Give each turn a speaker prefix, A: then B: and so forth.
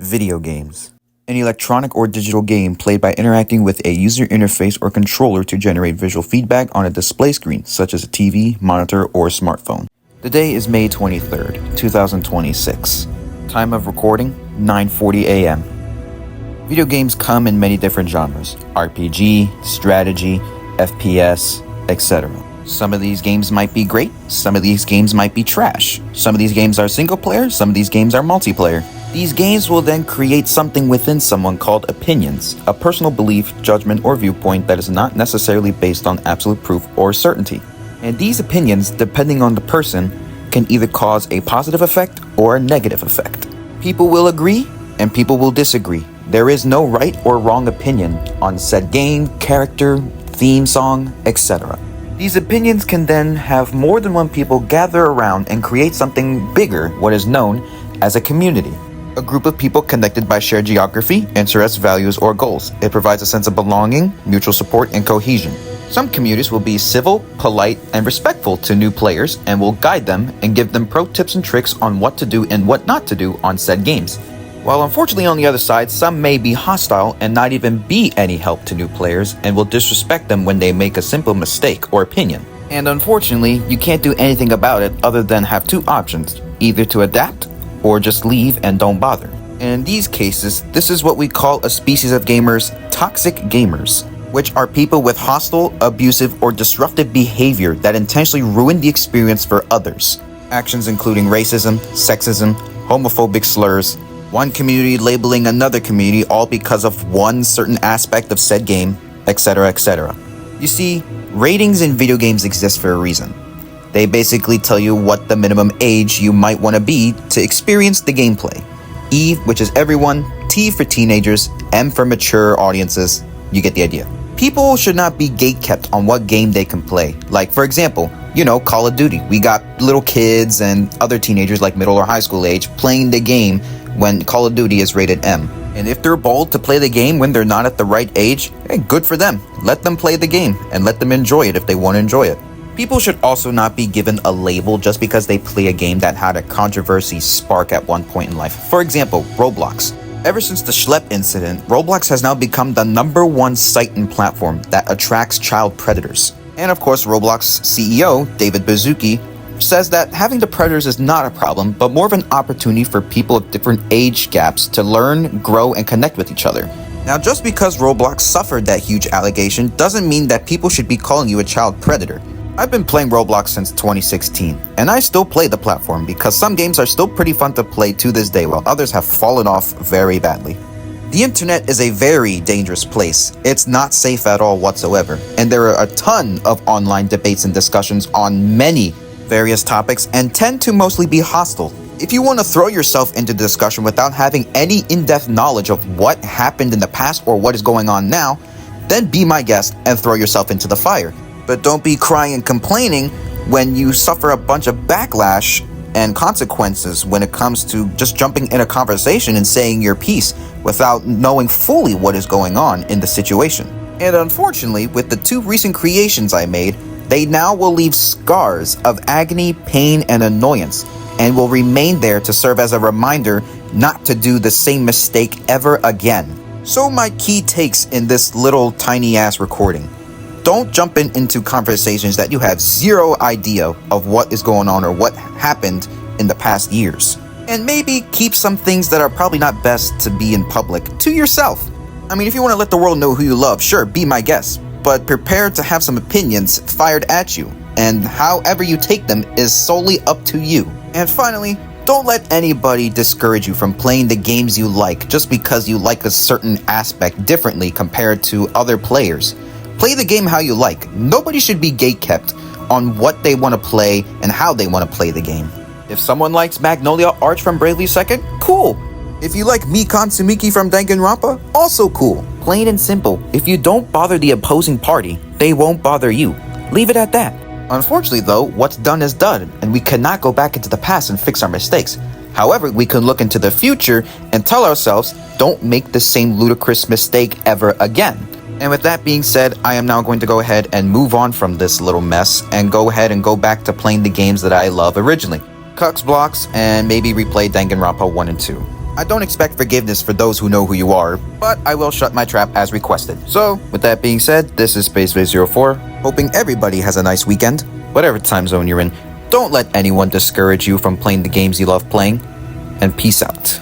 A: Video games. An electronic or digital game played by interacting with a user interface or controller to generate visual feedback on a display screen, such as a TV, monitor, or smartphone. The day is May 23rd, 2026. Time of recording, 9:40 a.m. Video games come in many different genres: RPG, strategy, FPS, etc. Some of these games might be great, some of these games might be trash. Some of these games are single player, some of these games are multiplayer. These games will then create something within someone called opinions, a personal belief, judgment, or viewpoint that is not necessarily based on absolute proof or certainty. And these opinions, depending on the person, can either cause a positive effect or a negative effect. People will agree and people will disagree. There is no right or wrong opinion on said game, character, theme song, etc. These opinions can then have more than one people gather around and create something bigger, what is known as a community. A group of people connected by shared geography, interests, values, or goals. It provides a sense of belonging, mutual support, and cohesion. Some communities will be civil, polite, and respectful to new players and will guide them and give them pro tips and tricks on what to do and what not to do on said games. While unfortunately on the other side, some may be hostile and not even be any help to new players and will disrespect them when they make a simple mistake or opinion. And unfortunately, you can't do anything about it other than have two options, either to adapt or just leave and don't bother. And in these cases, this is what we call a species of gamers, toxic gamers, which are people with hostile, abusive, or disruptive behavior that intentionally ruin the experience for others. Actions including racism, sexism, homophobic slurs, one community labeling another community all because of one certain aspect of said game, etc., etc. You see, ratings in video games exist for a reason. They basically tell you what the minimum age you might want to be to experience the gameplay. E, which is everyone, T for teenagers, M for mature audiences. You get the idea. People should not be gatekept on what game they can play. Like, for example, Call of Duty. We got little kids and other teenagers like middle or high school age playing the game when Call of Duty is rated M. And if they're bold to play the game when they're not at the right age, hey, good for them. Let them play the game and let them enjoy it if they want to enjoy it. People should also not be given a label just because they play a game that had a controversy spark at one point in life. For example, Roblox. Ever since the Schlep incident, Roblox has now become the #1 site and platform that attracts child predators. And of course, Roblox CEO, David Baszucki, says that having the predators is not a problem, but more of an opportunity for people of different age gaps to learn, grow, and connect with each other. Now, just because Roblox suffered that huge allegation doesn't mean that people should be calling you a child predator. I've been playing Roblox since 2016, and I still play the platform because some games are still pretty fun to play to this day, while others have fallen off very badly. The internet is a very dangerous place. It's not safe at all whatsoever, and there are a ton of online debates and discussions on many various topics and tend to mostly be hostile. If you want to throw yourself into the discussion without having any in-depth knowledge of what happened in the past or what is going on now, then be my guest and throw yourself into the fire. But don't be crying and complaining when you suffer a bunch of backlash and consequences when it comes to just jumping in a conversation and saying your piece without knowing fully what is going on in the situation. And unfortunately, with the two recent creations I made, they now will leave scars of agony, pain, and annoyance, and will remain there to serve as a reminder not to do the same mistake ever again. So my key takes in this little tiny ass recording. Don't jump into conversations that you have zero idea of what is going on or what happened in the past years. And maybe keep some things that are probably not best to be in public to yourself. I mean, if you want to let the world know who you love, sure, be my guest. But prepare to have some opinions fired at you. And however you take them is solely up to you. And finally, don't let anybody discourage you from playing the games you like just because you like a certain aspect differently compared to other players. Play the game how you like. Nobody should be gatekept on what they want to play and how they want to play the game. If someone likes Magnolia Arch from Bravely Second, cool. If you like Mikan Tsumiki from Danganronpa, also cool. Plain and simple, if you don't bother the opposing party, they won't bother you. Leave it at that. Unfortunately though, what's done is done, and we cannot go back into the past and fix our mistakes. However, we can look into the future and tell ourselves, don't make the same ludicrous mistake ever again. And with that being said, I am now going to go ahead and move on from this little mess and go ahead and go back to playing the games that I love originally. Cucks Blocks and maybe replay Danganronpa 1 and 2. I don't expect forgiveness for those who know who you are, but I will shut my trap as requested. So, with that being said, this is SpaceBase04, hoping everybody has a nice weekend, whatever time zone you're in. Don't let anyone discourage you from playing the games you love playing, and peace out.